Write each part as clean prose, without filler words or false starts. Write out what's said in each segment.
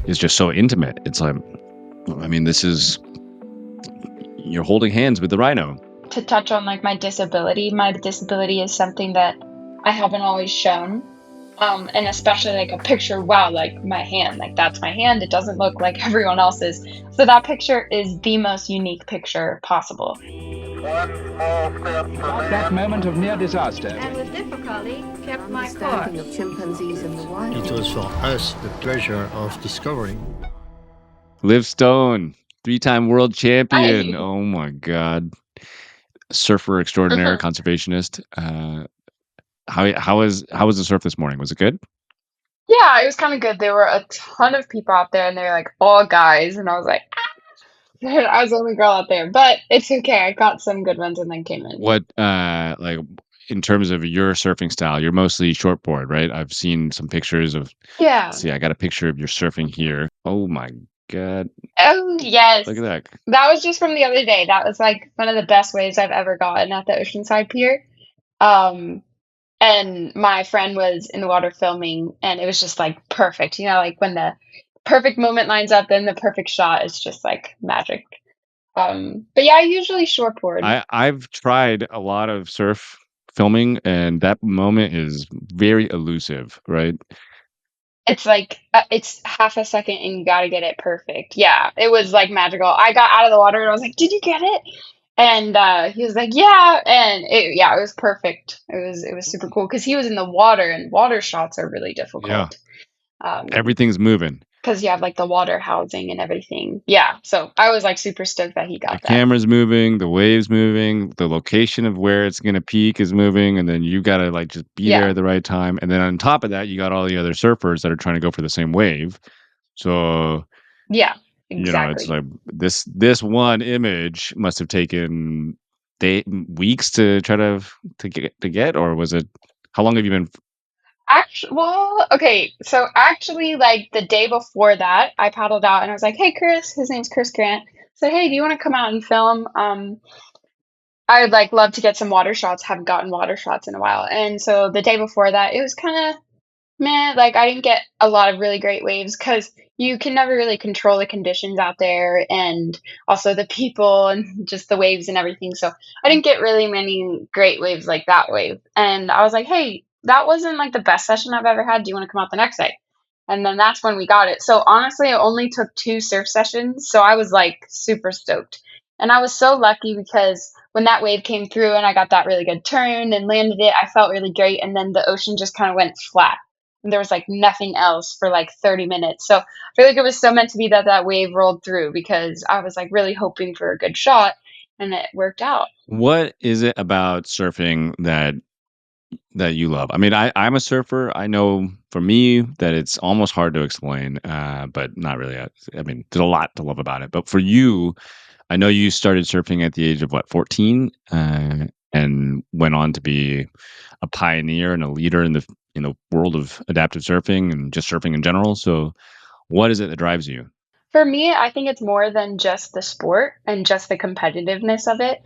is just so intimate. It's like, I mean, you're holding hands with the rhino. To touch on like my disability is something that I haven't always shown. And especially like a picture, wow, like my hand, like that's my hand. It doesn't look like everyone else's. So that picture is the most unique picture possible. That moment of near disaster. And with difficulty kept my course. Of chimpanzees in the wild. It was for us the pleasure of discovering. Liv Stone, 3-time world champion. Hi. Oh my God. Surfer extraordinaire, conservationist. How was the surf this morning? Was it good? Yeah, it was kind of good. There were a ton of people out there, and they're like all guys, and I was like, ah! I was the only girl out there, but it's okay. I got some good ones and then came in. What like in terms of your surfing style, you're mostly shortboard, right? I've seen some pictures of. Yeah. See, I got a picture of your surfing here. Oh my God. Oh, yes. Look at that. That was just from the other day. That was like one of the best waves I've ever gotten at the Oceanside Pier. And my friend was in the water filming, and it was just like perfect. You know, like when the perfect moment lines up, then the perfect shot is just like magic. But yeah, I usually shortboard. I've tried a lot of surf filming, and that moment is very elusive, right? It's like it's half a second, and you got to get it perfect. Yeah, it was like magical. I got out of the water, and I was like, "Did you get it?" And he was like, "Yeah," and it was perfect. It was super cool because he was in the water, and water shots are really difficult. Everything's moving. Because you have like the water housing and everything. Yeah, so I was like super stoked that he got The that. camera's moving, the wave's moving, the location of where it's gonna peak is moving, and then you gotta like just be there at the right time. And then on top of that, you got all the other surfers that are trying to go for the same wave. So yeah, exactly. You know, it's like this one image must have taken weeks to try to get, or was it? How long have you been? Actually, well, okay, so actually, like the day before that, I paddled out and I was like, "Hey, Chris," his name's Chris Grant. So, "Hey, do you want to come out and film? I would like love to get some water shots. Haven't gotten water shots in a while." And so the day before that, it was kind of meh. Like I didn't get a lot of really great waves because you can never really control the conditions out there, and also the people and just the waves and everything. So I didn't get really many great waves like that wave. And I was like, "Hey, that wasn't like the best session I've ever had. Do you want to come out the next day?" And then that's when we got it. So honestly, it only took 2 surf sessions. So I was like super stoked. And I was so lucky because when that wave came through and I got that really good turn and landed it, I felt really great. And then the ocean just kind of went flat. And there was like nothing else for like 30 minutes. So I feel like it was so meant to be that that wave rolled through because I was like really hoping for a good shot and it worked out. What is it about surfing that you love? I mean, I'm a surfer. I know for me that it's almost hard to explain, but not really. I mean, there's a lot to love about it. But for you, I know you started surfing at the age of what, 14, and went on to be a pioneer and a leader in the world of adaptive surfing and just surfing in general. So, what is it that drives you? For me, I think it's more than just the sport and just the competitiveness of it.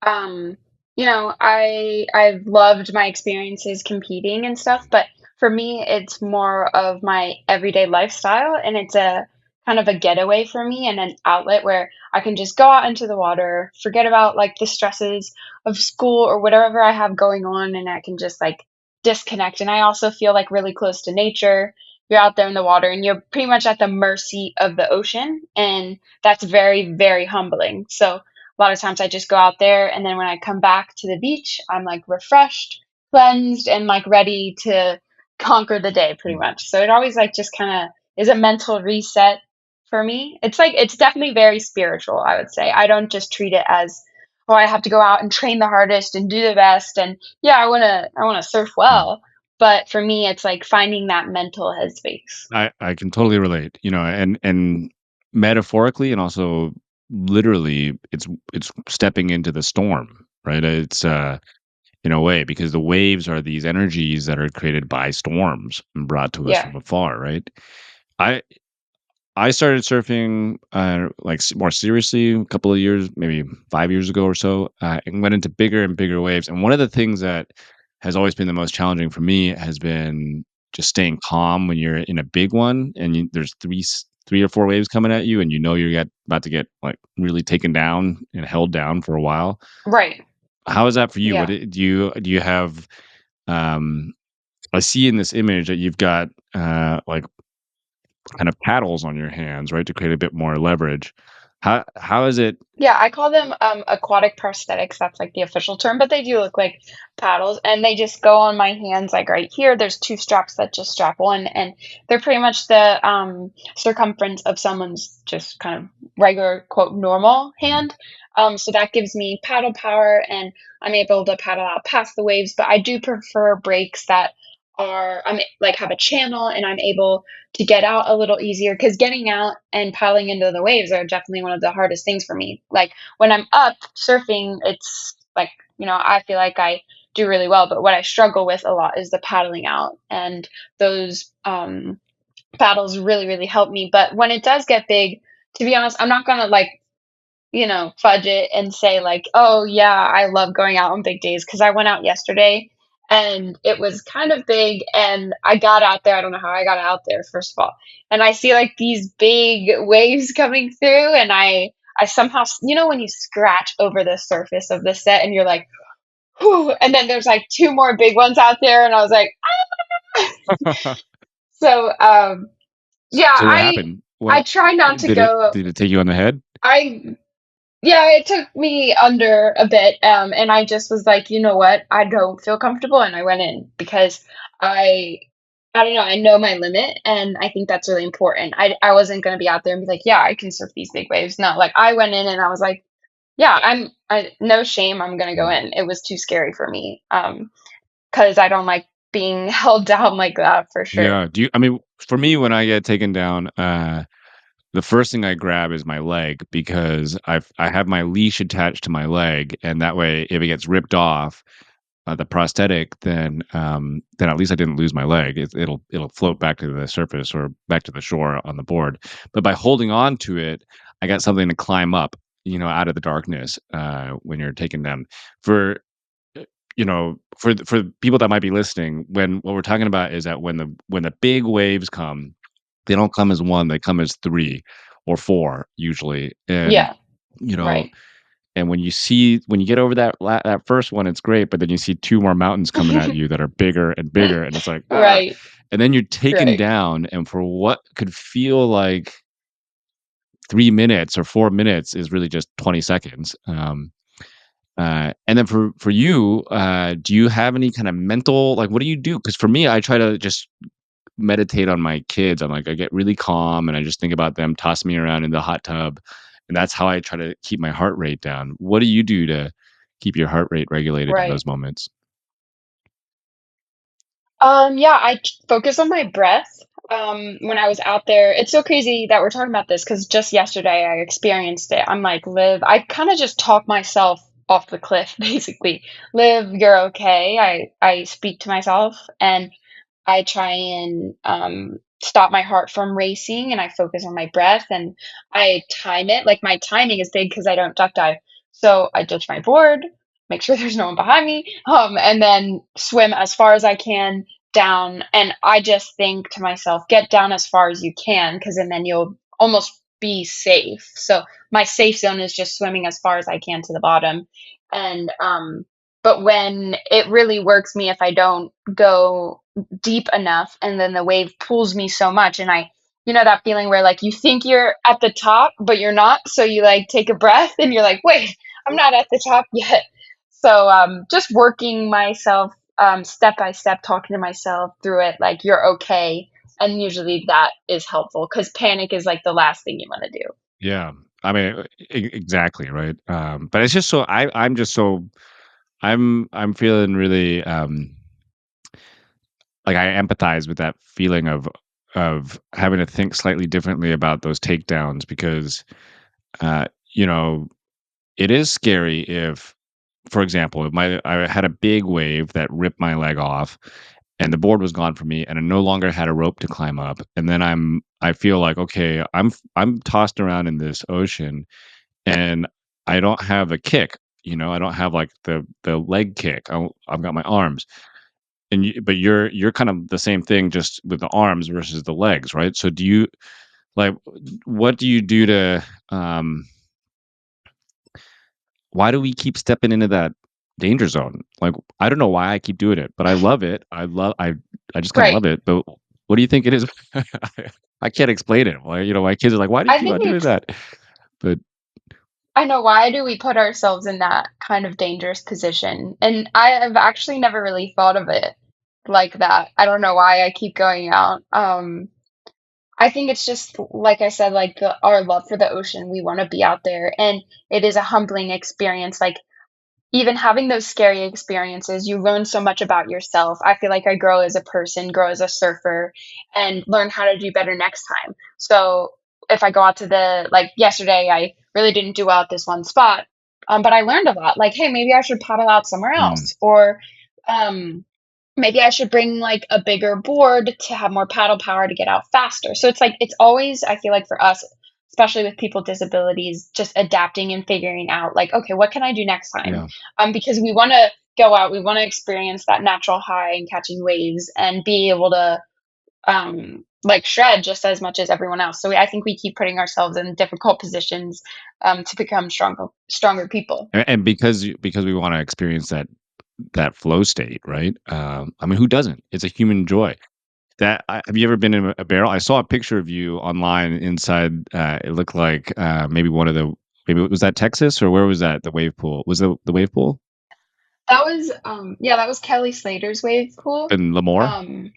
Um, you know, I've loved my experiences competing and stuff, but for me, it's more of my everyday lifestyle, and it's a kind of a getaway for me and an outlet where I can just go out into the water, forget about like the stresses of school or whatever I have going on, and I can just like disconnect. And I also feel like really close to nature. You're out there in the water and you're pretty much at the mercy of the ocean, and that's very, very humbling. So a lot of times I just go out there, and then when I come back to the beach, I'm like refreshed, cleansed, and like ready to conquer the day pretty much. So it always like just kind of is a mental reset for me. It's like it's definitely very spiritual, I would say. I don't just treat it as, oh, I have to go out and train the hardest and do the best, and yeah, I want to surf well, but for me it's like finding that mental headspace. I can totally relate, you know, and metaphorically and also literally, it's stepping into the storm, right? It's in a way because the waves are these energies that are created by storms and brought to us Yeah. from afar, right? I I started surfing like more seriously a couple of years, maybe 5 years ago or so, and went into bigger and bigger waves. And one of the things that has always been the most challenging for me has been just staying calm when you're in a big one and there's 3 or 4 waves coming at you, and you know you're about to get, like, really taken down and held down for a while. Right. How is that for you? Yeah. Do you have, um I see in this image that you've got, like, kind of paddles on your hands, right, to create a bit more leverage. How is it? Yeah, I call them, aquatic prosthetics, that's, like, the official term, but they do look like paddles, and they just go on my hands, like, right here, there's 2 straps that just strap on, and they're pretty much the, circumference of someone's just kind of regular, quote, "normal" hand, so that gives me paddle power, and I'm able to paddle out past the waves, but I do prefer breaks that are like, have a channel, and I'm able to get out a little easier because getting out and piling into the waves are definitely one of the hardest things for me. Like when I'm up surfing, it's like, I feel like I do really well, but what I struggle with a lot is the paddling out. And those paddles really, really help me. But when it does get big, to be honest, I'm not going to like fudge it and say like, "Oh yeah, I love going out on big days," because I went out yesterday and it was kind of big and I got out there. I don't know how I got out there, first of all. And I see like these big waves coming through and I somehow, when you scratch over the surface of the set and you're like, whew, and then there's like two more big ones out there and I was like, so yeah, So what I happened? I What try not to did it go. did it take you on the head? I Yeah, it took me under a bit, and I just was like, "You know what? I don't feel comfortable," and I went in because I I don't know, I know my limit, and I think that's really important. I wasn't gonna be out there and be like, "Yeah, I can surf these big waves." No, like, I went in and I was like, "Yeah, no shame, I'm gonna go Mm. in." It was too scary for me, because I don't like being held down like that for sure. Yeah, I mean, for me, when I get taken down, the first thing I grab is my leg because I have my leash attached to my leg, and that way, if it gets ripped off, the prosthetic, then at least I didn't lose my leg. It'll float back to the surface or back to the shore on the board. But by holding on to it, I got something to climb up, out of the darkness, when you're taken down. For for people that might be listening, when what we're talking about is that when the big waves come, they don't come as 1, they come as 3 or 4 usually, and, Yeah, you know, right. and when you get over that first one, it's great, but then you see 2 more mountains coming at you that are bigger and bigger, and it's like, "Ah," Right, and then you're taken right. down, and for what could feel like 3 minutes or 4 minutes is really just 20 seconds, and then for you, do you have any kind of mental like, what do you do? Because for me, I try to just meditate on my kids. I get really calm, and I just think about them tossing me around in the hot tub, and that's how I try to keep my heart rate down. What do you do to keep your heart rate regulated in Right. those moments? Yeah, focus on my breath. When I was out there, it's so crazy that we're talking about this because just yesterday I experienced it. I'm like, Liv, I kind of just talk myself off the cliff, basically. Liv, you're okay. I speak to myself and I try and stop my heart from racing and I focus on my breath and I time it. Like my timing is big because I don't duck dive. So I ditch my board, make sure there's no one behind me, and then swim as far as I can down. And I just think to myself, get down as far as you can because then you'll almost be safe. So my safe zone is just swimming as far as I can to the bottom. And but when it really works me if I don't go deep enough and then the wave pulls me so much and that feeling where like you think you're at the top but you're not, so you like take a breath and you're like, wait, I'm not at the top yet. So just working myself step by step, talking to myself through it like you're okay, and usually that is helpful because panic is like the last thing you want to do. Yeah. I mean, exactly, right? But it's just so I'm just so I'm feeling really, like, I empathize with that feeling of having to think slightly differently about those takedowns because, uh, you know, it is scary if, for example, if I had a big wave that ripped my leg off and the board was gone from me and I no longer had a rope to climb up, and then I feel like, okay, I'm tossed around in this ocean and I don't have a kick, I don't have, like, the leg kick. I've got my arms. But you're kind of the same thing just with the arms versus the legs, right? So Like, what do you do to, um why do we keep stepping into that danger zone? Like, I don't know why I keep doing it, but I love it. I just kinda Right. love it, but what do you think it is? I can't explain it. Why, my kids are like, "Why do you I keep think on doing it's that?" But I know, why do we put ourselves in that kind of dangerous position? And I have actually never really thought of it like that. I don't know why I keep going out. I think it's just like I said, like our love for the ocean. We want to be out there, and it is a humbling experience. Like even having those scary experiences, you learn so much about yourself. I feel like I grow as a person, grow as a surfer, and learn how to do better next time. So if I go out to the like yesterday, I really didn't do well at this one spot, but I learned a lot. Like, hey, maybe I should paddle out somewhere mm, else, or um, maybe I should bring like a bigger board to have more paddle power to get out faster. So it's like it's always I feel like for us, especially with people with disabilities, just adapting and figuring out like, okay, what can I do next time? yeah. Because we want to go out, we want to experience that natural high and catching waves and be able to like shred just as much as everyone else. So I think we keep putting ourselves in difficult positions to become stronger people. And because we wanna experience that flow state, right? I mean, who doesn't? It's a human joy. Have you ever been in a barrel? I saw a picture of you online inside, it looked like, maybe one of the maybe was that Texas, or where was that? The wave pool. Was the wave pool That was yeah, that was Kelly Slater's wave pool. in Lemoore? Um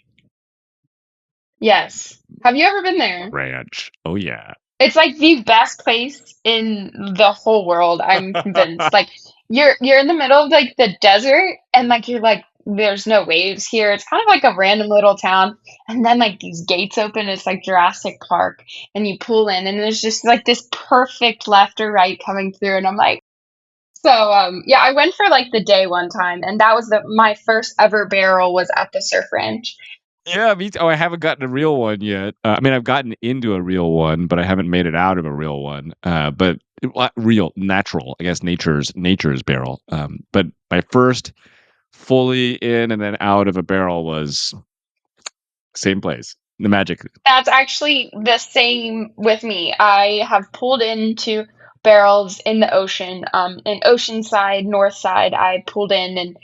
yes. Have you ever been there? Ranch. Oh, yeah. It's like the best place in the whole world, I'm convinced. Like you're in the middle of like the desert and like you're like there's no waves here. It's kind of like a random little town. And then like these gates open, it's like Jurassic Park and you pull in and there's just like this perfect left or right coming through and I'm like so yeah, I went for like the day one time and that was the my first ever barrel was at the surf ranch. Yeah, me too. Oh, I haven't gotten a real one yet. I mean, I've gotten into a real one, but I haven't made it out of a real one. But real, natural, I guess nature's barrel. But my first fully in and then out of a barrel was same place, the Magic. That's actually the same with me. I have pulled into barrels in the ocean, in Oceanside, North Side. I pulled in and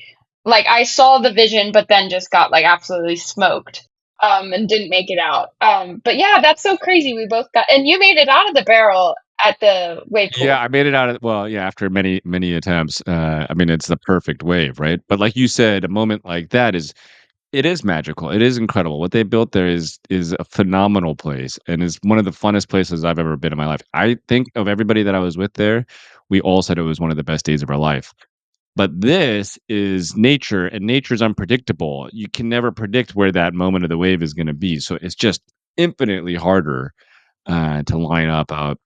like I saw the vision, but then just got like absolutely smoked, and didn't make it out. But yeah, that's so crazy. We both got, and you made it out of the barrel at the wave Yeah, pool. I made it out of well, yeah, after many attempts. I mean, it's the perfect wave, right? But like you said, a moment like that is magical. It is incredible. What they built there is a phenomenal place and is one of the funnest places I've ever been in my life. I think of everybody that I was with there, we all said it was one of the best days of our life. But this is nature, and nature's unpredictable. You can never predict where that moment of the wave is gonna be, so it's just infinitely harder, to line up out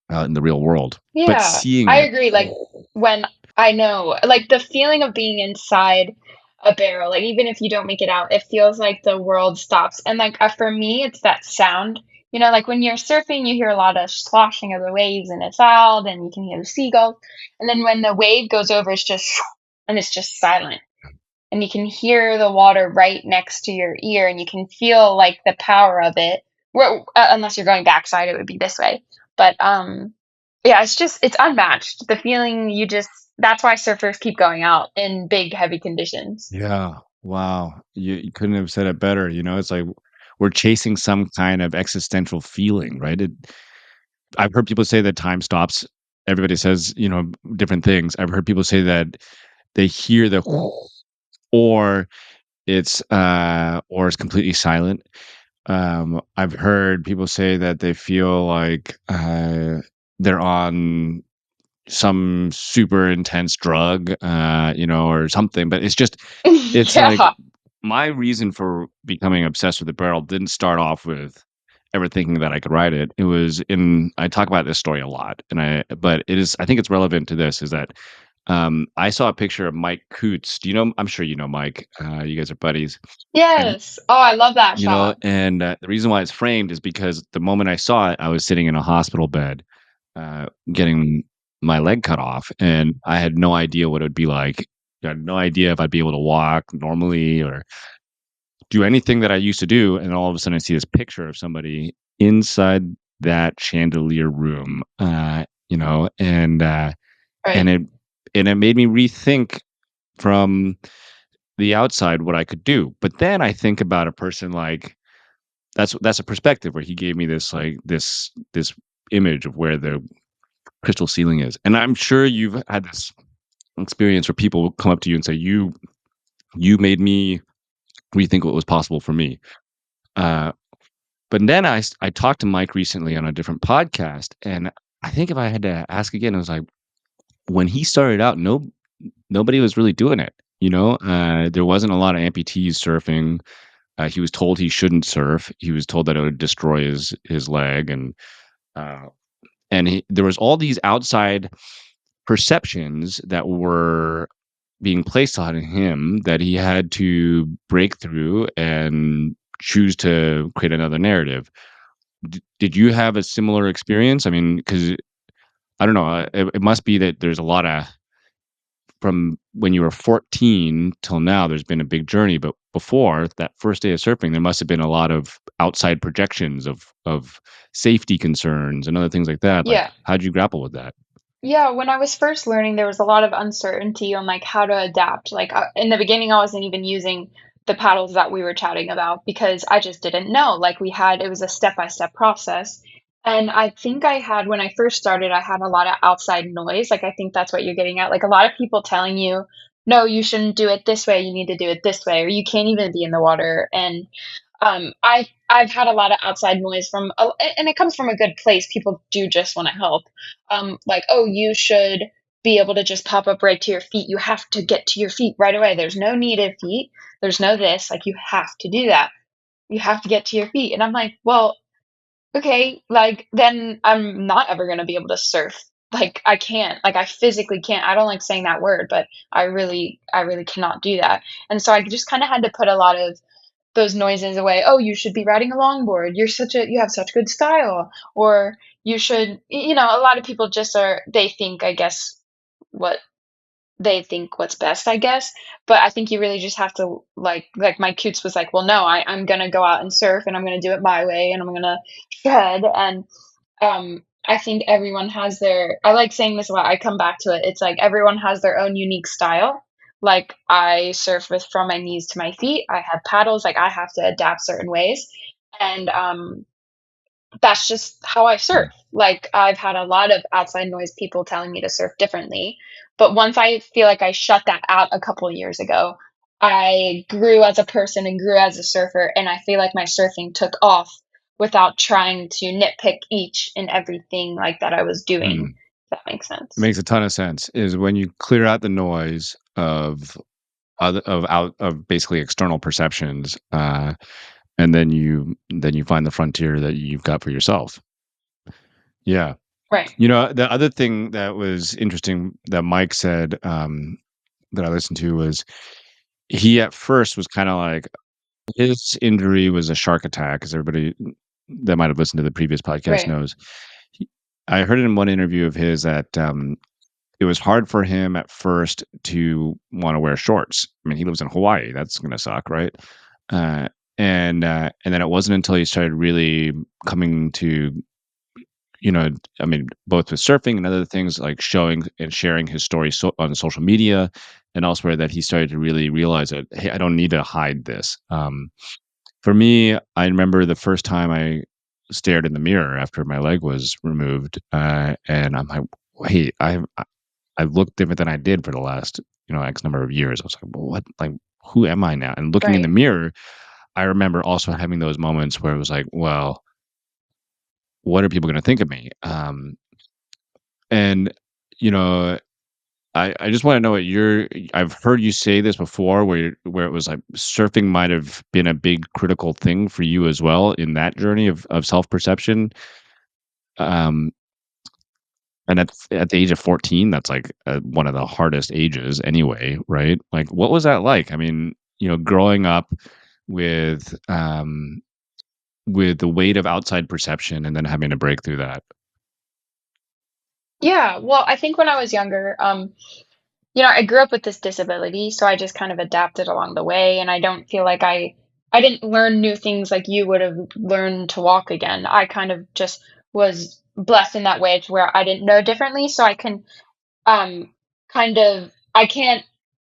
in the real world. But Yeah, seeing I it agree. Like when I know, like the feeling of being inside a barrel, like even if you don't make it out, it feels like the world stops. And like for me, it's that sound. You know, like when you're surfing, you hear a lot of sloshing of the waves and it's loud and you can hear the seagulls. And then when the wave goes over, it's just and it's just silent. And you can hear the water right next to your ear and you can feel like the power of it. Well, unless you're going backside, it would be this way. But yeah, it's just it's unmatched. The feeling you just that's why surfers keep going out in big, heavy conditions. Yeah. Wow. You couldn't have said it better, it's like we're chasing some kind of existential feeling, right? I've heard people say that time stops. Everybody says, different things. I've heard people say that they hear the or it's completely silent. I've heard people say that they feel like, they're on some super intense drug, or something, but it's like Yeah. my reason for becoming obsessed with the barrel didn't start off with ever thinking that I could ride it. It was in I talk about this story a lot, but I think it's relevant to this, is that, I saw a picture of Mike Coots. I'm sure you know Mike, you guys are buddies, and, Yes. Oh, I love that shot. the reason why it's framed is because the moment I saw it, I was sitting in a hospital bed, getting my leg cut off, and I had no idea what it would be like. I had no idea if I'd be able to walk normally or do anything that I used to do, and all of a sudden I see this picture of somebody inside that chandelier room, and Right. it made me rethink from the outside what I could do. But then I think about a person like that's a perspective where he gave me this like this image of where the crystal ceiling is. And I'm sure you've had this experience where people will come up to you and say, you made me rethink what was possible for me. Uh, but then I talked to Mike recently on a different podcast, and I think if I had to ask again, it was like when he started out, nobody was really doing it. There wasn't a lot of amputees surfing. He was told he shouldn't surf. He was told that it would destroy his leg, uh, there was all these outside perceptions that were being placed on him that he had to break through and choose to create another narrative. Did you have a similar experience? I mean, because I don't know, it must be that there's a lot of from when you were 14 till now, there's been a big journey, but before that first day of surfing, there must have been a lot of outside projections of safety concerns and other things like that. Like, Yeah. how'd you grapple with that? Yeah, when I was first learning, there was a lot of uncertainty on like how to adapt. Like in the beginning, I wasn't even using the paddles that we were chatting about because I just didn't know. Like it was a step-by-step process. And I think when I first started, I had a lot of outside noise. Like I think that's what you're getting at. Like a lot of people telling you, no, you shouldn't do it this way. You need to do it this way, or you can't even be in the water. And I've had a lot of outside noise and it comes from a good place. People do just want to help. Like, oh, you should be able to just pop up right to your feet. You have to get to your feet right away. There's no needed feet. There's no this. Like, you have to do that. You have to get to your feet. And I'm like, well, okay, like then I'm not ever going to be able to surf. Like, I can't. Like, I physically can't. I don't like saying that word, but I really cannot do that. And so I just kind of had to put a lot of those noises away. Oh, you should be riding a longboard. You have such good style. Or you should, a lot of people they think, I guess, what they think what's best, I guess. But I think you really just have to like my coots was like, well, no, I'm gonna go out and surf and I'm gonna do it my way and I'm gonna shred. And I think everyone has I like saying this a lot. I come back to it. It's like everyone has their own unique style. Like I surf with from my knees to my feet. I have paddles. Like I have to adapt certain ways. And that's just how I surf. Like I've had a lot of outside noise people telling me to surf differently. But once I feel like I shut that out a couple of years ago, I grew as a person and grew as a surfer. And I feel like my surfing took off without trying to nitpick each and everything like that I was doing. Mm. If that makes It sense. makes a ton of sense. Is when you clear out the noise of basically external perceptions, and then you find the frontier that you've got for yourself. Yeah. Right. The other thing that was interesting that Mike said, that I listened to was he at first was kind of like his injury was a shark attack, as everybody that might have listened to the previous podcast Right. knows. I heard it in one interview of his that it was hard for him at first to want to wear shorts. I mean, he lives in Hawaii. That's gonna suck, right? Uh, and then it wasn't until he started really coming to, I mean, both with surfing and other things like showing and sharing his story on social media and elsewhere that he started to really realize that, hey, I don't need to hide this. For me, I remember the first time I stared in the mirror after my leg was removed, and I'm like, wait, I look different than I did for the last, X number of years. I was like, well, what, like, who am I now? And looking in the Right. mirror, I remember also having those moments where it was like, well, what are people going to think of me? And you know, I just want to know what I've heard you say this before, where it was like surfing might have been a big critical thing for you as well in that journey of self perception. Um, And at the age of 14, that's, like, one of the hardest ages anyway, right? Like, what was that like? I mean, growing up with, with the weight of outside perception and then having to break through that. Yeah. Well, I think when I was younger, I grew up with this disability, so I just kind of adapted along the way, and I don't feel like I didn't learn new things like you would have learned to walk again. I kind of just was blessed in that way to where I didn't know differently, so I can kind of I can't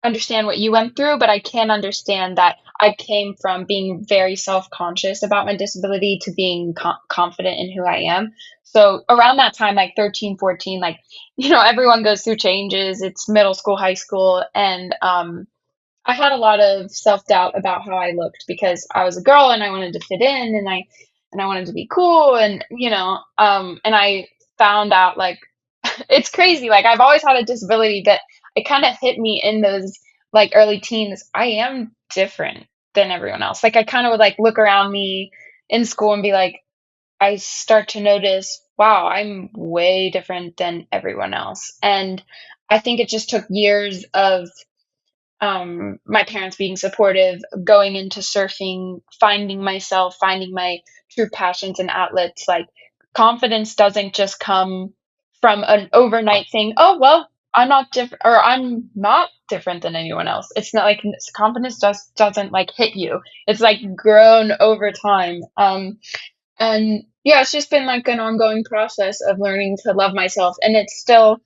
understand what you went through, but I can understand that I came from being very self-conscious about my disability to being confident in who I am. So around that time, like 13, 14, like, everyone goes through changes. It's middle school, high school, and I had a lot of self-doubt about how I looked because I was a girl and I wanted to fit in and I wanted to be cool and I found out like it's crazy. Like I've always had a disability, but it kind of hit me in those like early teens. I am different than everyone else. Like I kind of would like look around me in school and be like, I start to notice, wow, I'm way different than everyone else. And I think it just took years of my parents being supportive, going into surfing, finding myself, finding my true passions and outlets. Like confidence doesn't just come from an overnight thing. Oh well, I'm not different, or I'm not different than anyone else. It's not like confidence doesn't like hit you. It's like grown over time. And yeah, it's just been like an ongoing process of learning to love myself, and it's still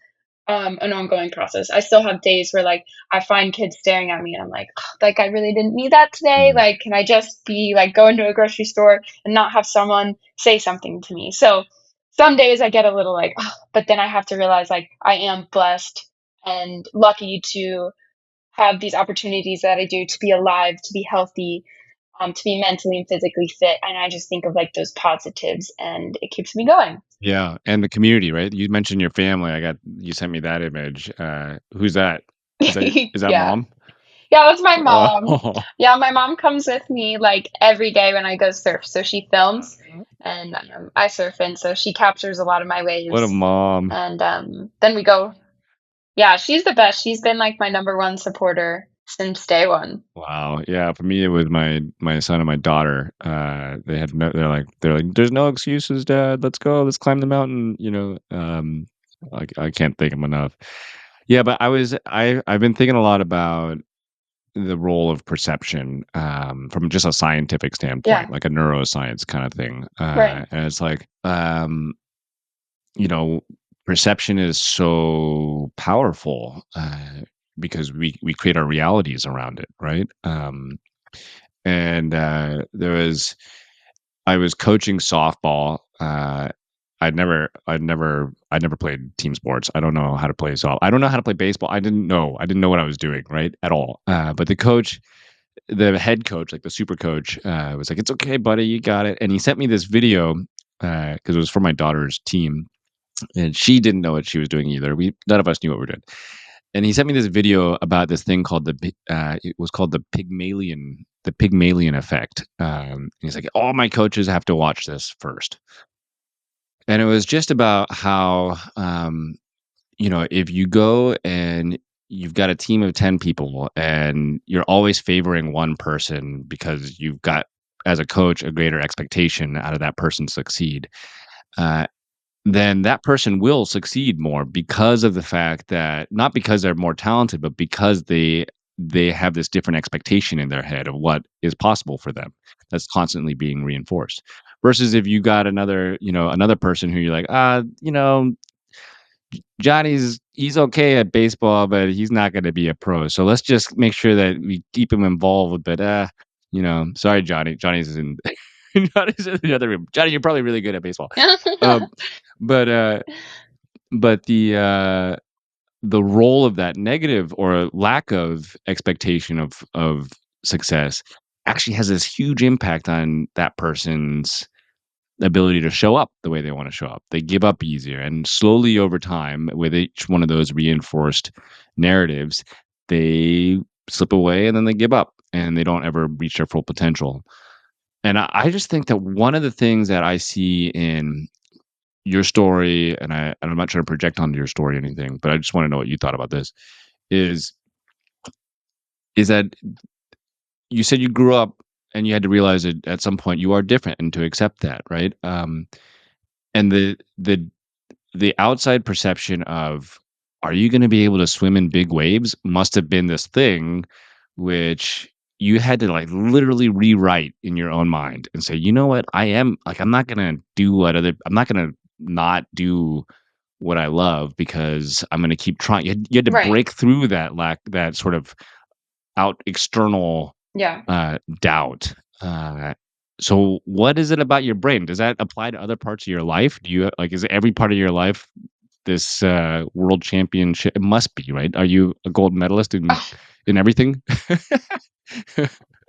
an ongoing process. I still have days where like I find kids staring at me and I'm like, "Ugh, like I really didn't need that today. Mm. Like, can I just be like go into a grocery store and not have someone say something to me?" So some days I get a little like, "Ugh," but then I have to realize like I am blessed and lucky to have these opportunities that I do to be alive, to be healthy, to be mentally and physically fit. And I just think of like those positives and it keeps me going. Yeah, and the community, right? You mentioned your family. You sent me that image. Who's that? Is that Yeah. mom? Yeah, that's my mom. Oh, Yeah, my mom comes with me like every day when I go surf. So she films and I surf and so she captures a lot of my what a waves. mom. And then we go. Yeah, she's the best. She's been like my number one supporter since day one. Wow. Yeah, for me, it was my son and my daughter. They're like, "There's no excuses, dad. Let's go. Let's climb the mountain," I can't thank them enough. Yeah, but I've been thinking a lot about the role of perception, from just a scientific Yeah, standpoint, like a neuroscience kind of thing. right. And it's like, you know, perception is so powerful, because we create our realities around it, right? And I was coaching softball. I'd never played team sports. I don't know how to play soft. I don't know how to play baseball. I didn't know what I was doing, right, at all. But the head coach, like the super coach, was like, "It's okay, buddy, you got it." And he sent me this video because it was for my daughter's team, and she didn't know what she was doing either. We None of us knew what we were doing. And he sent me this video about this thing called it was called the Pygmalion effect. And he's like, all my coaches have to watch this first. And it was just about how, if you go and you've got a team of 10 people and you're always favoring one person because you've got, as a coach, a greater expectation out of that person succeed. Uh, then that person will succeed more because of the fact that, not because they're more talented, but because they have this different expectation in their head of what is possible for them. That's constantly being reinforced. Versus if you got another person who you're like, he's okay at baseball, but he's not going to be a pro. So let's just make sure that we keep him involved. But sorry, Johnny. Johnny's in Johnny's in the other room. Johnny, you're probably really good at baseball. Um, but but the role of that negative or lack of expectation of success actually has this huge impact on that person's ability to show up the way they want to show up. They give up easier, and slowly over time, with each one of those reinforced narratives, they slip away and then they give up and they don't ever reach their full potential. And I just think that one of the things that I see in your story, and I'm not trying to project onto your story or anything, but I just want to know what you thought about this. Is is that you said you grew up and you had to realize that at some point you are different and to accept that, right? And the outside perception of, are you going to be able to swim in big waves, must have been this thing which you had to, like, literally rewrite in your own mind and say, "You know what? I am like, I'm not gonna not do what I love because I'm gonna keep trying." You had to Right. break through that sort of out external, Yeah. doubt. Uh, so what is it about your brain? Does that apply to other parts of your life? Do you like, is every part of your life this, world championship? It must be, right? Are you a gold medalist in everything?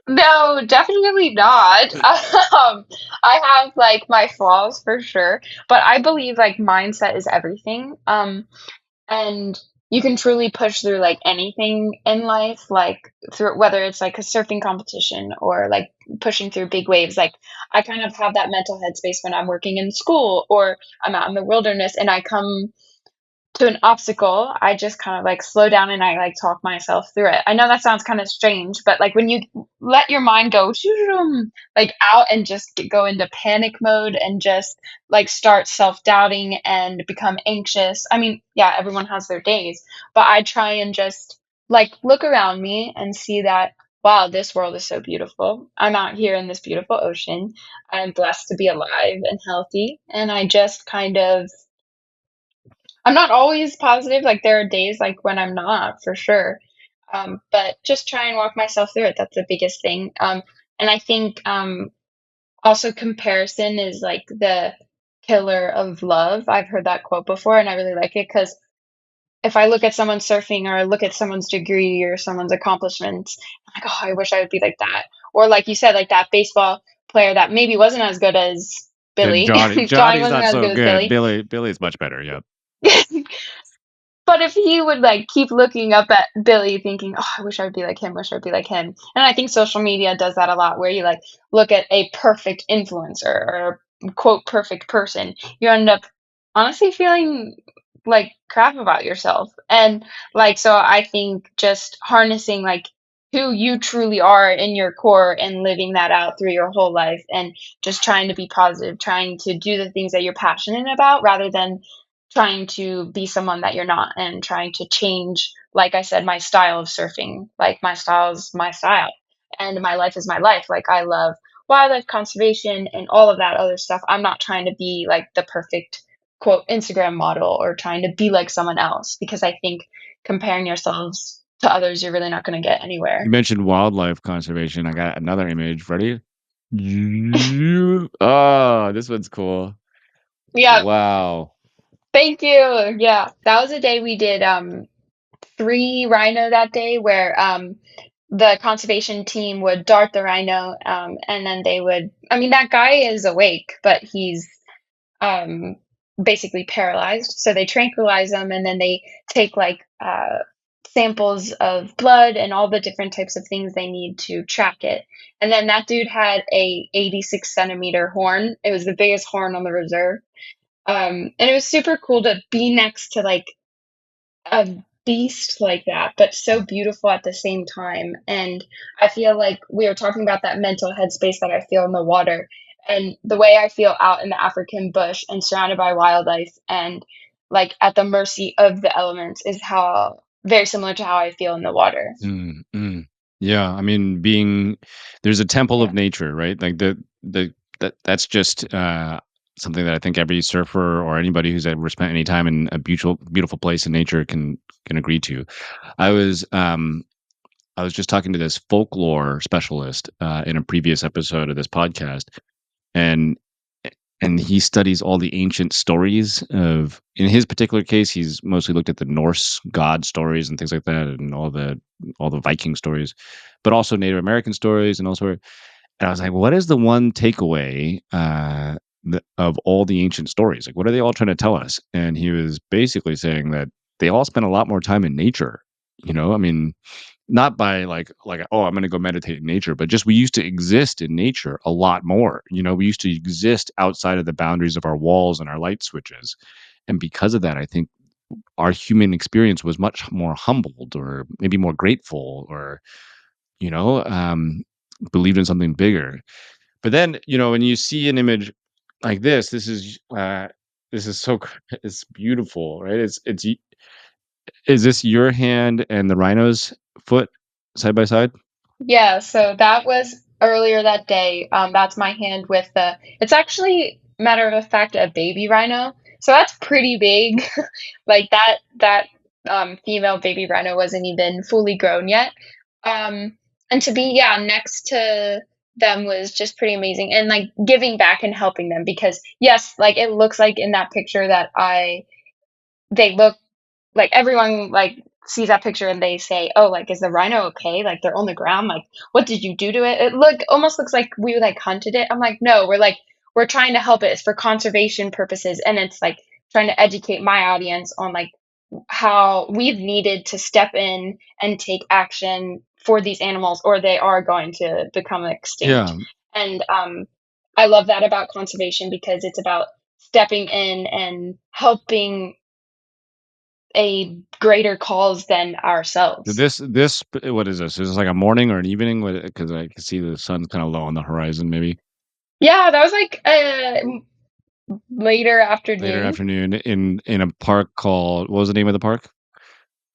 No, definitely not. I have like my flaws for sure, but I believe like mindset is everything. And you can truly push through like anything in life, like through whether it's like a surfing competition or like pushing through big waves. Like I kind of have that mental headspace when I'm working in school or I'm out in the wilderness and I come to an obstacle, I just kind of like slow down and I like talk myself through it. I know that sounds kind of strange, but like when you let your mind go like out and just go into panic mode and just like start self-doubting and become anxious. I mean, yeah, everyone has their days, but I try and just like look around me and see that wow, this world is so beautiful. I'm out here in this beautiful ocean. I'm blessed to be alive and healthy, and I just kind of I'm not always positive, like, there are days, like, when I'm not, for sure, but just try and walk myself through it, that's the biggest thing, and I think, also comparison is, like, the killer of love. I've heard that quote before, and I really like it because if I look at someone surfing or I look at someone's degree or someone's accomplishments, I'm like, "Oh, I wish I would be like that." Or like you said, like that baseball player that maybe wasn't as good as Then Billy. Johnny Johnny's wasn't not as so good as good. Billy. Billy's much better, yep. But if he would, like, keep looking up at Billy thinking, "Oh, I wish I would be like him, wish I'd be like him." And I think social media does that a lot where you, like, look at a perfect influencer or quote, "perfect person." You end up honestly feeling like crap about yourself. And, like, so I think just harnessing, like, who you truly are in your core and living that out through your whole life and just trying to be positive, trying to do the things that you're passionate about rather than trying to be someone that you're not and trying to change, like I said, my style of surfing. Like my style is my style and my life is my life. Like I love wildlife conservation and all of that other stuff. I'm not trying to be like the perfect quote Instagram model or trying to be like someone else because I think comparing yourselves to others, you're really not going to get You anywhere. mentioned wildlife conservation. I got another image. Ready? Oh, this one's cool. Yeah. Wow. Thank you. Yeah. That was a day we did 3 rhino that day where the conservation team would dart the rhino and then they would I mean that guy is awake but he's um, basically paralyzed so they tranquilize him and then they take like samples of blood and all the different types of things they need to track it and then that dude had a 86 centimeter horn. It was the biggest horn on the reserve, and it was super cool to be next to like a beast like that, but so beautiful at the same time. And I feel like we were talking about that mental headspace that I feel in the water. And the way I feel out in the African bush and surrounded by wildlife and like at the mercy of the elements is how very similar to how I feel in the water. Mm, mm. Yeah, I mean, there's a temple Yeah. of nature, right? Like that's just something that I think every surfer or anybody who's ever spent any time in a beautiful place in nature can agree to. I was um I was just talking to this folklore specialist in a previous episode of this podcast, and he studies all the ancient stories of. In his particular case, he's mostly looked at the Norse god stories and things like that, and all the Viking stories, but also Native American stories and also. And I was like, what is the one takeaway of all the ancient stories? Like, what are they all trying to tell us? And he was basically saying that they all spend a lot more time in nature. I mean, not by like, "Oh, I'm gonna go meditate in nature," but just we used to exist in nature a lot more. We used to exist outside of the boundaries of our walls and our light switches. And because of that, I think our human experience was much more humbled or maybe more grateful or, you know, um, believed in something bigger. But then, when you see an image like this is so it's beautiful, right? Is this your hand and the rhino's foot side by side? Yeah, so that was earlier that day. That's my hand with it's actually, matter of fact, a baby rhino. So that's pretty big. Like that female baby rhino wasn't even fully grown yet. Um, and to be, yeah, next to them was just pretty amazing. And like giving back and helping them because yes, like it looks like in that picture that they look like everyone like sees that picture and they say, "Oh, like is the rhino okay? Like they're on the ground. Like what did you do to it?" It almost looks like we like hunted it. I'm like, "No, we're trying to help it. It's for conservation purposes." And it's like trying to educate my audience on like how we've needed to step in and take action for these animals or they are going to become extinct. Yeah. And I love that about conservation because it's about stepping in and helping a greater cause than ourselves. What is this? Is this like a morning or an evening? Because I can see the sun's kind of low on the horizon, maybe Yeah, that was like later later afternoon. afternoon in a park called, what was the name of the park?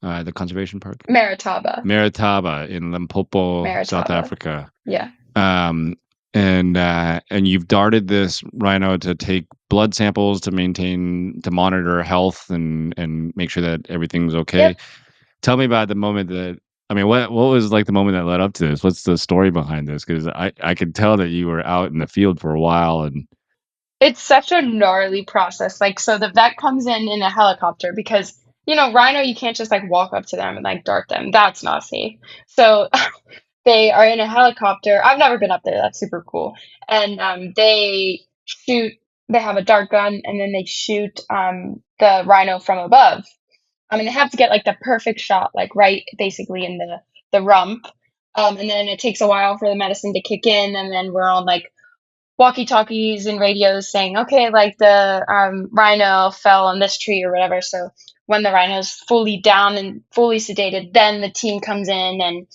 The conservation park? Maritaba. Meritaba in Limpopo, South Maritaba. Africa. Yeah. Um, and you've darted this rhino to take blood samples to monitor health and make sure that everything's okay. Yep. Tell me about the moment that I mean, what was like the moment that led up to this? What's the story behind this? Because I could tell that you were out in the field for a while and It's such a gnarly process. Like, so the vet comes in a helicopter because, rhino, you can't just like walk up to them and like dart them. That's not safe. So they are in a helicopter. I've never been up there. That's super cool. And they have a dart gun and then they shoot the rhino from above. I mean, they have to get like the perfect shot, like right basically in the rump. And then it takes a while for the medicine to kick in, and then we're on like walkie-talkies and radios saying, okay, like the rhino fell on this tree or whatever. So when the rhino's fully down and fully sedated, then the team comes in and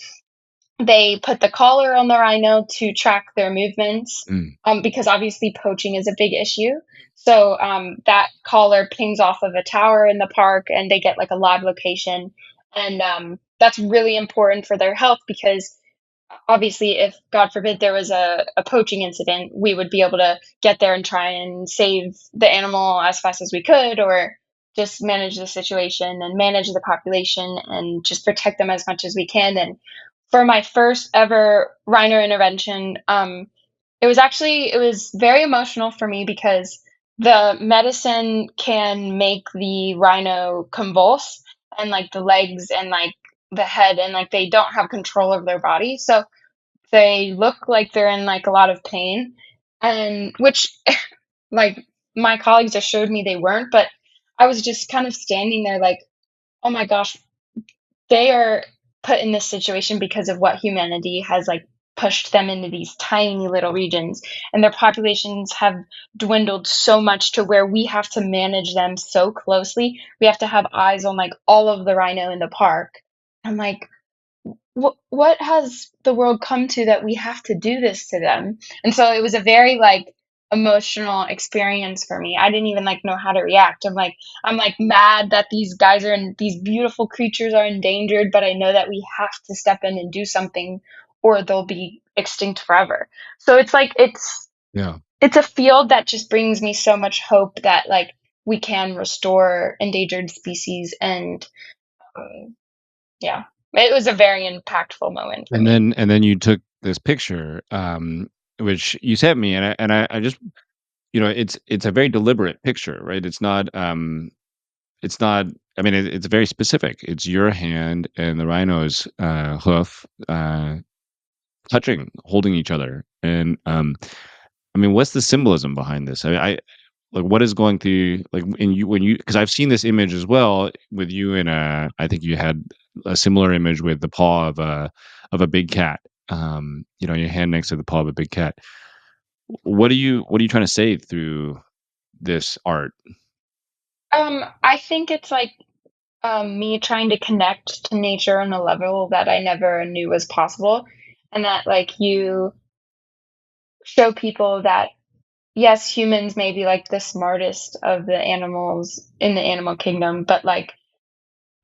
they put the collar on the rhino to track their movements, mm, because obviously poaching is a big issue. So that collar pings off of a tower in the park, and they get like a live location, and that's really important for their health because obviously, if God forbid there was a poaching incident, we would be able to get there and try and save the animal as fast as we could, or just manage the situation and manage the population and just protect them as much as we can. And for my first ever rhino intervention, it was very emotional for me because the medicine can make the rhino convulse and like the legs and like the head and like they don't have control of their body. So they look like they're in like a lot of pain, and which like my colleagues assured me they weren't, but I was just kind of standing there like, oh my gosh, they are put in this situation because of what humanity has like pushed them into these tiny little regions, and their populations have dwindled so much to where we have to manage them so closely. We have to have eyes on like all of the rhino in the park. I'm like, what has the world come to that we have to do this to them? And so it was a very like emotional experience for me. I didn't even like know how to react. I'm like mad that these guys are in these beautiful creatures are endangered, but I know that we have to step in and do something or they'll be extinct forever. So it's like yeah. it's a field that just brings me so much hope that like we can restore endangered species and yeah, it was a very impactful moment for me. And then you took this picture, which you sent me, and I just it's a very deliberate picture, right? It's not. I mean, it's very specific. It's your hand and the rhino's hoof touching, holding each other, and I mean, what's the symbolism behind this? I like what is going through like in you when you because I've seen this image as well with you and I think you had a similar image with the paw of a big cat. Your hand next to the paw of a big cat. What are you trying to say through this art? I think it's like me trying to connect to nature on a level that I never knew was possible, and that like you show people that yes, humans may be like the smartest of the animals in the animal kingdom, but like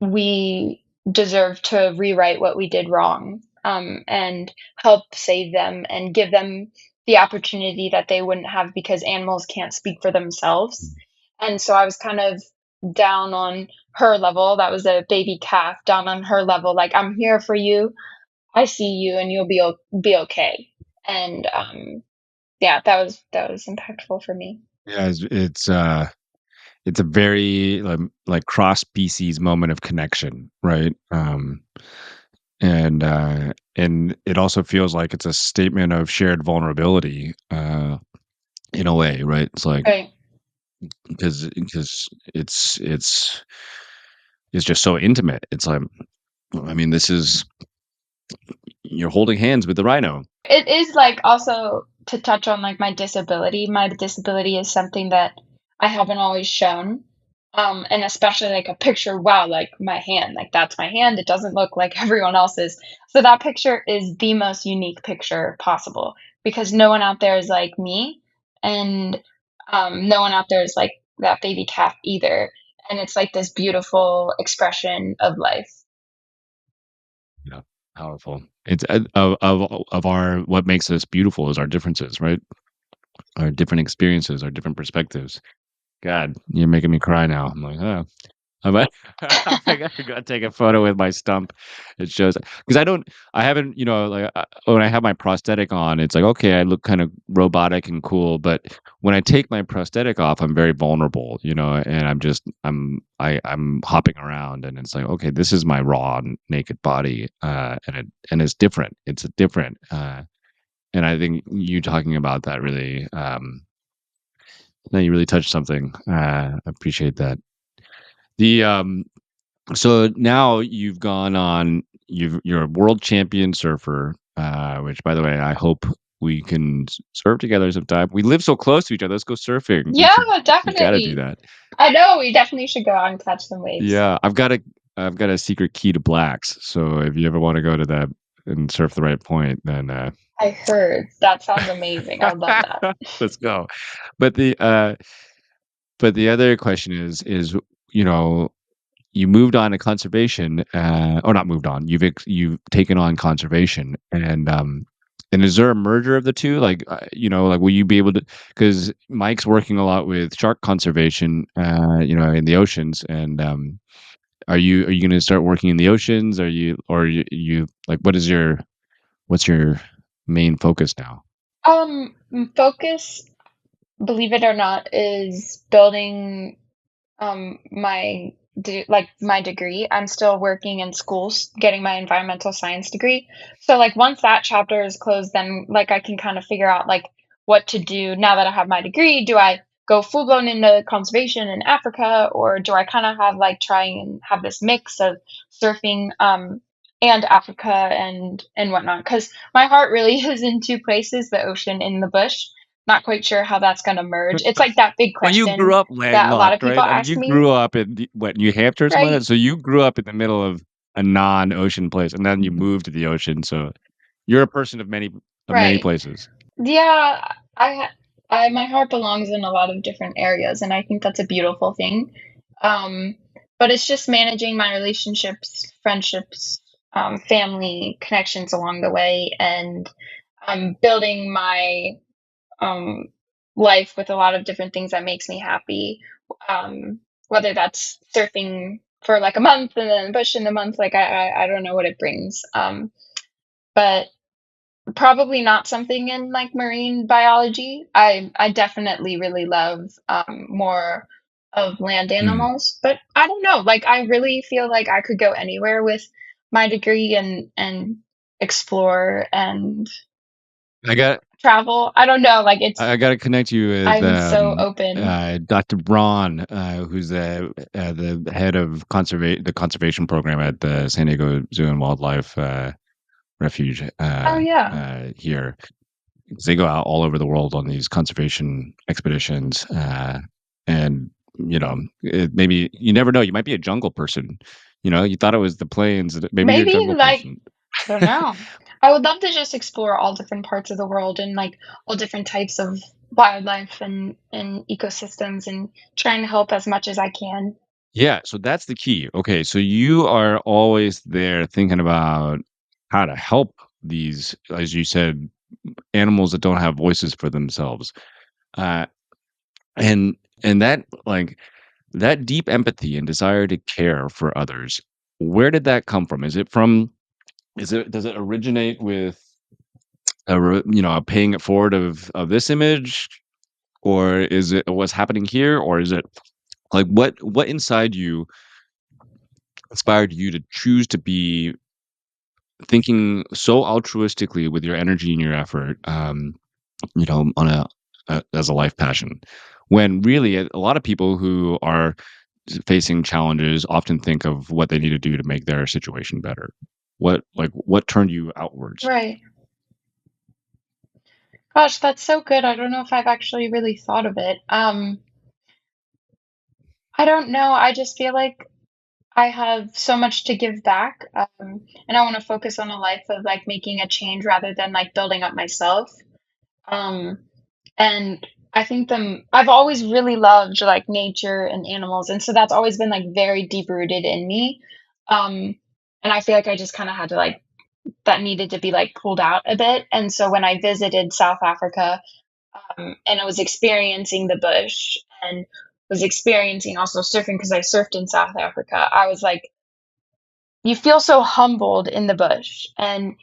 we deserve to rewrite what we did wrong. and help save them and give them the opportunity that they wouldn't have because animals can't speak for themselves. And so I was kind of down on her level. That was a baby calf down on her level. Like, I'm here for you. I see you, and you'll be okay. And yeah, that was impactful for me. Yeah, it's a very like cross species moment of connection, right? And it also feels like it's a statement of shared vulnerability, in a way, right? It's like Right. because it's just so intimate. It's like, I mean, this is you're holding hands with the rhino. It is, like, also to touch on, like, my disability is something that I haven't always shown, and especially, like, a picture, wow, like, my hand, like, that's my hand, it doesn't look like everyone else's. So that picture is the most unique picture possible because no one out there is like me, and, no one out there is like that baby calf either, and it's, like, this beautiful expression of life. Yeah, powerful. It's of our what makes us beautiful is our differences, right? Our different experiences, our different perspectives. God, you're making me cry now. I'm like, oh, I might, I gotta go take a photo with my stump. It shows because I haven't, like when I have my prosthetic on, it's like, okay, I look kind of robotic and cool, but when I take my prosthetic off, I'm very vulnerable, and I'm hopping around, and it's like, okay, this is my raw, naked body, and it's different. It's a different, and I think you talking about that really, no, you really touched something. I appreciate that. The So now you're a world champion surfer, which by the way, I hope we can surf together sometime. We live so close to each other. Let's go surfing. Yeah, We gotta do definitely. that. I know, we definitely should go out and catch some waves. Yeah, I've got a secret key to Blacks. So if you ever want to go to that and surf the right point, then I heard. That sounds amazing. I would love that. let's go. But the other question is, you know, you moved on to conservation, or not moved on. You've taken on conservation, and is there a merger of the two? Like, like will you be able to? Because Mike's working a lot with shark conservation, in the oceans, and are you going to start working in the oceans? Are you or you like what's your main focus now? Focus, believe it or not, is building my degree. I'm still working in schools getting my environmental science degree. So like once that chapter is closed, then like I can kind of figure out like what to do now that I have my degree. Do I go full blown into conservation in Africa, or do I kind of have like try and have this mix of surfing and Africa and whatnot? Because my heart really is in two places, the ocean and the bush. Not quite sure how that's gonna merge. It's like that big Well, you grew question up that a lot of landlocked, people right? I mean, ask you me. grew up in New Hampshire or something like that? Right, So you grew up in the middle of a non-ocean place, and then you moved to the ocean, so you're a person of many right. places. Yeah, I my heart belongs in a lot of different areas, and I think that's a beautiful thing. Um, but it's just managing my relationships, friendships, family connections along the way, and building my um, life with a lot of different things that makes me happy. Whether that's surfing for like a month and then bush in a month, like I don't know what it brings. But probably not something in like marine biology. I definitely really love more of land Mm. animals, but I don't know. Like I really feel like I could go anywhere with my degree and explore and I got travel. I don't know. Like it's I gotta connect you with, I'm so open. Dr. Braun, who's the head of the conservation program at the San Diego Zoo and Wildlife, Refuge, Oh yeah. here. 'Cause they go out all over the world on these conservation expeditions, and maybe you never know. You might be a jungle person. You thought it was the plains. Maybe you're a Maybe jungle like person. I don't know. I would love to just explore all different parts of the world and like all different types of wildlife and ecosystems and trying to help as much as I can. Yeah, so that's the key. Okay, so you are always there thinking about. how to help these, as you said, animals that don't have voices for themselves. Uh, and that like that deep empathy and desire to care for others, where did that come from? Does it originate with a paying it forward of this image, or is it what's happening here, or is it like what inside you inspired you to choose to be thinking so altruistically with your energy and your effort, on as a life passion, when really a lot of people who are facing challenges often think of what they need to do to make their situation better. What turned you outwards? Right. Gosh, that's so good. I don't know if I've actually really thought of it. I don't know. I just feel like I have so much to give back, and I want to focus on a life of like making a change rather than like building up myself. Um, and I think I've always really loved like nature and animals, and so that's always been like very deep rooted in me. Um, and I feel like I just kind of had to like that needed to be like pulled out a bit. And so when I visited South Africa, and I was experiencing the bush and was experiencing also surfing because I surfed in South Africa, I was like, you feel so humbled in the bush. And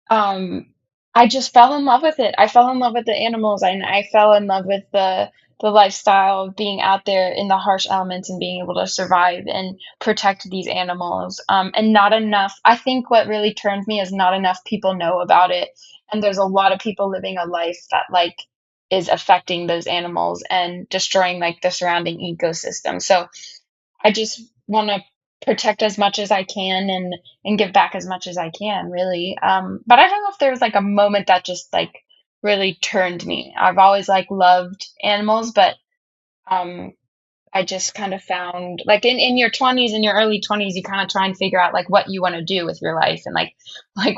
um, I just fell in love with it. I fell in love with the animals, and I fell in love with the lifestyle of being out there in the harsh elements and being able to survive and protect these animals. And not enough. I think what really turned me is not enough people know about it, and there's a lot of people living a life that like is affecting those animals and destroying like the surrounding ecosystem. So I just wanna protect as much as I can and give back as much as I can, really. But I don't know if there was, like, a moment that just, like, really turned me. I've always, like, loved animals, but, um, I just kind of found like, in your 20s, in your early 20s, you kinda try and figure out, like, what you wanna do with your life and, like,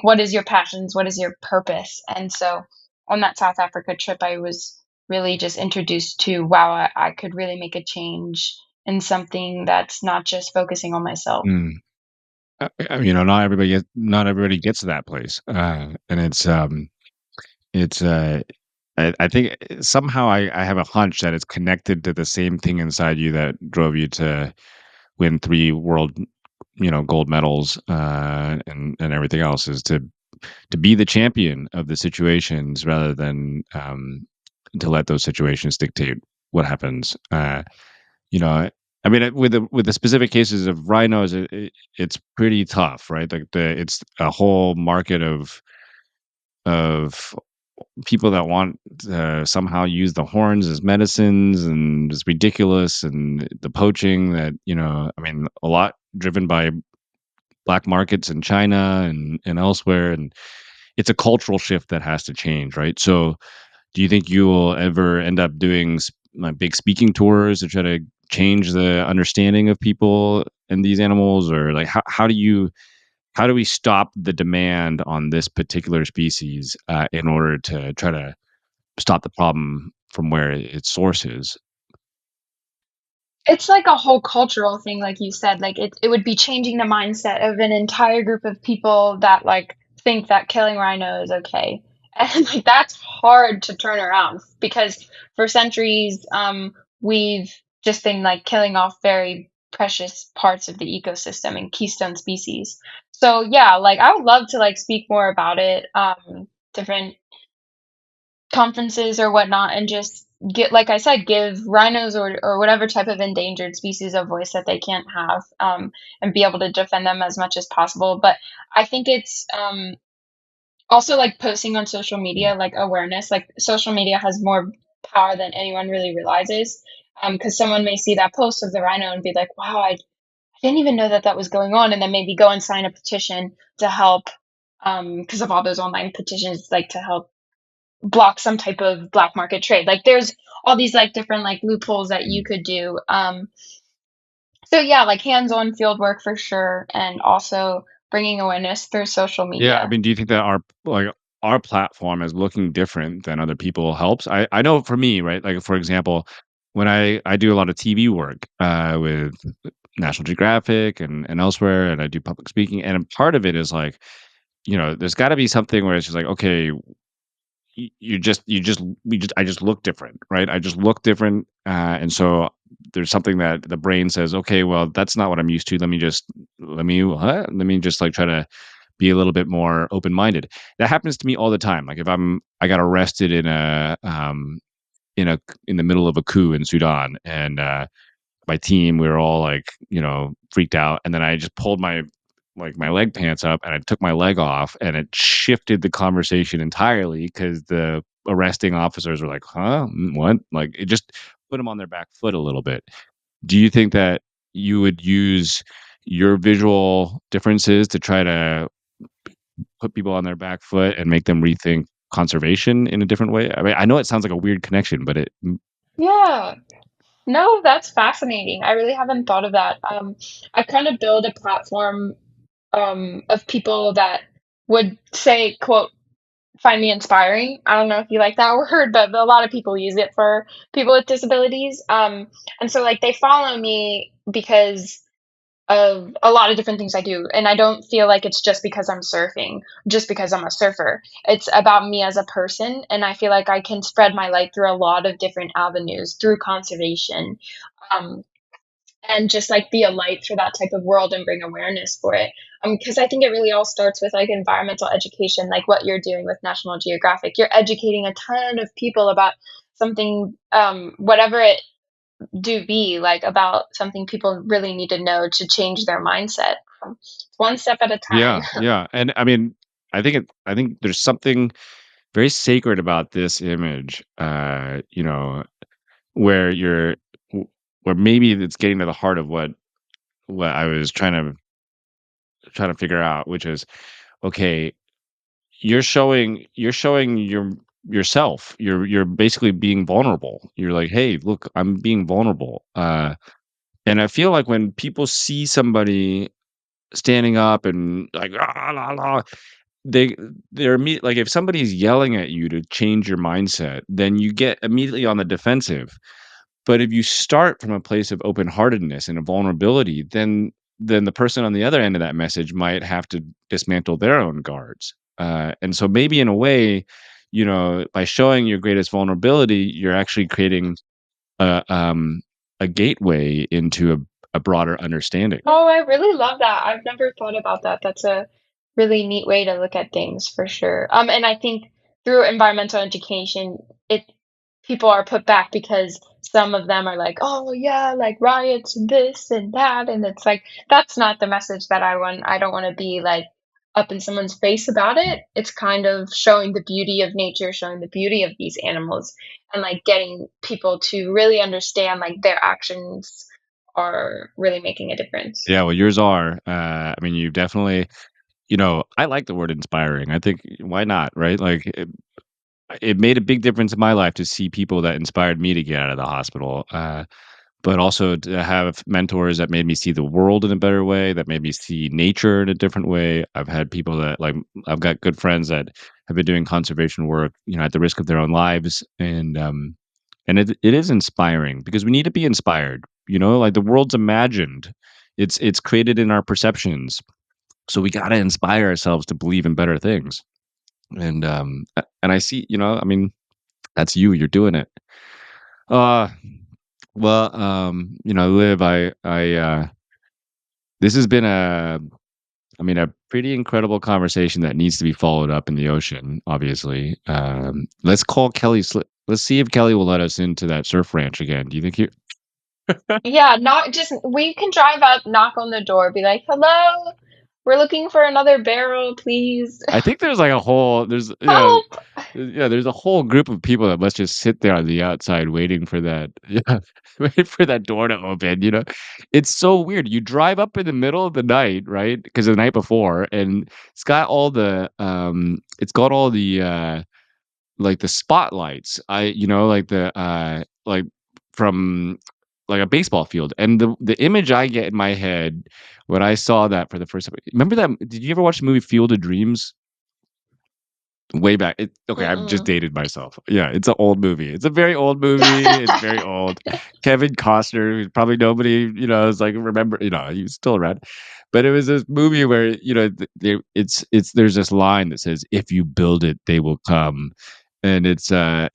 what is your passions? What is your purpose? And so, on that South Africa trip, I was really just introduced to, wow, I could really make a change in something that's not just focusing on myself. Mm. Not everybody gets to that place, and it's I think somehow I have a hunch that it's connected to the same thing inside you that drove you to win 3 world, gold medals, and everything else, is to be the champion of the situations rather than, to let those situations dictate what happens. You know, I mean, with the specific cases of rhinos, it's pretty tough, right? Like it's a whole market of people that want to somehow use the horns as medicines, and it's ridiculous, and the poaching that, I mean, a lot driven by black markets in China and elsewhere, and it's a cultural shift that has to change, right? So, do you think you will ever end up doing like big speaking tours to try to change the understanding of people and these animals, or like how do we stop the demand on this particular species in order to try to stop the problem from where its source is? It's like a whole cultural thing, like you said, like, it would be changing the mindset of an entire group of people that, like, think that killing rhino is okay, and, like, that's hard to turn around because for centuries, we've just been, like, killing off very precious parts of the ecosystem and keystone species. So, yeah, like, I would love to, like, speak more about it, different conferences or whatnot and just get like I said, give rhinos or whatever type of endangered species a voice that they can't have, and be able to defend them as much as possible. But I think it's also like posting on social media, like awareness. Like social media has more power than anyone really realizes. Because someone may see that post of the rhino and be like, "Wow, I didn't even know that that was going on," and then maybe go and sign a petition to help. Because of all those online petitions, like to help block some type of black market trade. Like there's all these like different like loopholes that you Mm. could do. So yeah, like hands-on field work for sure, and also bringing awareness through social Yeah, I media. mean, do you think that our platform is looking different than other people helps? I know for me, right? Like for example, when I do a lot of TV work with National Geographic and elsewhere, and I do public speaking, and part of it is like there's got to be something where it's just like, okay, I just look different, right? I just look different, and so there's something that the brain says, okay, well, that's not what I'm used to. Let me just like try to be a little bit more open minded. That happens to me all the time. Like if I got arrested in a in the middle of a coup in Sudan, and my team, we were all like, freaked out. And then I just pulled my leg pants up and I took my leg off, and it shifted the conversation entirely because the arresting officers were like, huh? What? Like it just put them on their back foot a little bit. Do you think that you would use your visual differences to try to put people on their back foot and make them rethink conservation in a different way? I mean, I know it sounds like a weird connection, but Yeah. No, that's fascinating. I really haven't thought of that. I kind of build a platform of people that would say, quote, find me inspiring. I don't know if you like that word, but a lot of people use it for people with disabilities. And so like they follow me because of a lot of different things I do. And I don't feel like it's just because I'm surfing, just because I'm a surfer. It's about me as a person. And I feel like I can spread my light through a lot of different avenues through conservation. Um, and just like be a light for that type of world and bring awareness for it. Because I think it really all starts with like environmental education, like what you're doing with National Geographic. You're educating a ton of people about something, whatever it do be, like about something people really need to know to change their mindset. One step at a time. yeah, yeah. And I mean, I think there's something very sacred about this image, where where maybe it's getting to the heart of what I was trying to figure out, which is, okay, you're showing yourself. You're basically being vulnerable. You're like, hey, look, I'm being vulnerable. And I feel like when people see somebody standing up and like, "Ah, la, la," they like if somebody's yelling at you to change your mindset, then you get immediately on the defensive. But if you start from a place of open-heartedness and a vulnerability, then the person on the other end of that message might have to dismantle their own guards. And so maybe in a way, by showing your greatest vulnerability, you're actually creating a a gateway into a broader understanding. Oh, I really love that. I've never thought about that. That's a really neat way to look at things for sure. And I think through environmental education, it people are put back because some of them are like, "Oh yeah, like riots and this and that," and it's like that's not the message that I want. I don't want to be like up in someone's face about it. It's kind of showing the beauty of nature, showing the beauty of these animals, and like getting people to really understand like their actions are really making a difference. Yeah, well, yours are. I mean, you definitely, I like the word inspiring. I think why not, right? Like it made a big difference in my life to see people that inspired me to get out of the hospital. But also to have mentors that made me see the world in a better way, that made me see nature in a different way. I've had people that like I've got good friends that have been doing conservation work, at the risk of their own lives, and it is inspiring because we need to be inspired. Like the world's imagined, it's created in our perceptions, so we got to inspire ourselves to believe in better things. And I see, I mean, that's you. You're doing it. Uh, well, Liv, this has been a pretty incredible conversation that needs to be followed up in the ocean, obviously. Let's call let's see if Kelly will let us into that surf ranch again. Do you think you? Yeah, not just we can drive up, knock on the door, be like, "Hello, we're looking for another barrel, please. I think there's like a whole Help!" yeah, there's a whole group of people that must just sit there on the outside waiting for that yeah, waiting for that door to open. It's so weird. You drive up in the middle of the night, right? Because the night before, and it's got all the like the spotlights. Like like from like a baseball field. And the image I get in my head when I saw that for the first time. Remember that? Did you ever watch the movie Field of Dreams? Way back. Okay, I've just Mm-mm. dated myself. Yeah, it's an old movie. It's a very old movie. It's very old. Kevin Costner, who's probably nobody, is like remember, he's still around. But it was this movie where, it's there's this line that says, "If you build it, they will come." And he Yeah,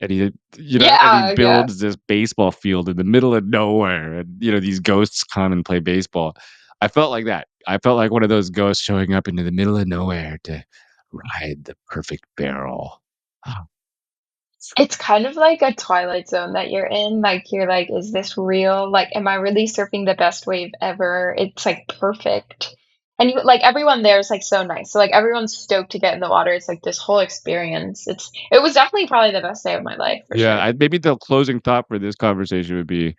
yeah. builds this baseball field in the middle of nowhere, and, these ghosts come and play baseball. I felt like that. I felt like one of those ghosts showing up into the middle of nowhere to ride the perfect barrel. Ah, It's kind of like a Twilight Zone that you're in, like, you're like, "Is this real? Like, am I really surfing the best wave ever?" It's, like, perfect. And you like, everyone there is, like, so nice. So, like, everyone's stoked to get in the water. It's, like, this whole experience. It was definitely probably the best day of my life, for yeah, sure. maybe the closing thought for this conversation would be,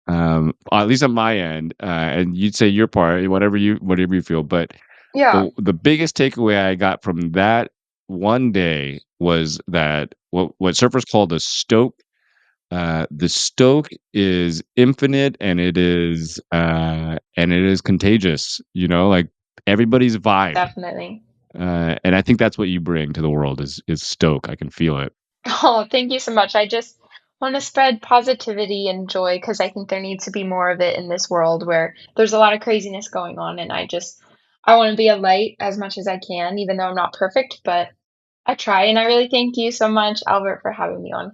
at least on my end, and you'd say your part, whatever you feel, but Yeah, the biggest takeaway I got from that one day was that what surfers call the stoke is infinite, and it is contagious, like, everybody's vibe, definitely. and I think that's what you bring to the world is stoke. I can feel it. Oh, thank you so much. I just want to spread positivity and joy because I think there needs to be more of it in this world where there's a lot of craziness going on, and I want to be a light as much as I can, even though I'm not perfect, but I try, and I really thank you so much, Albert, for having me on.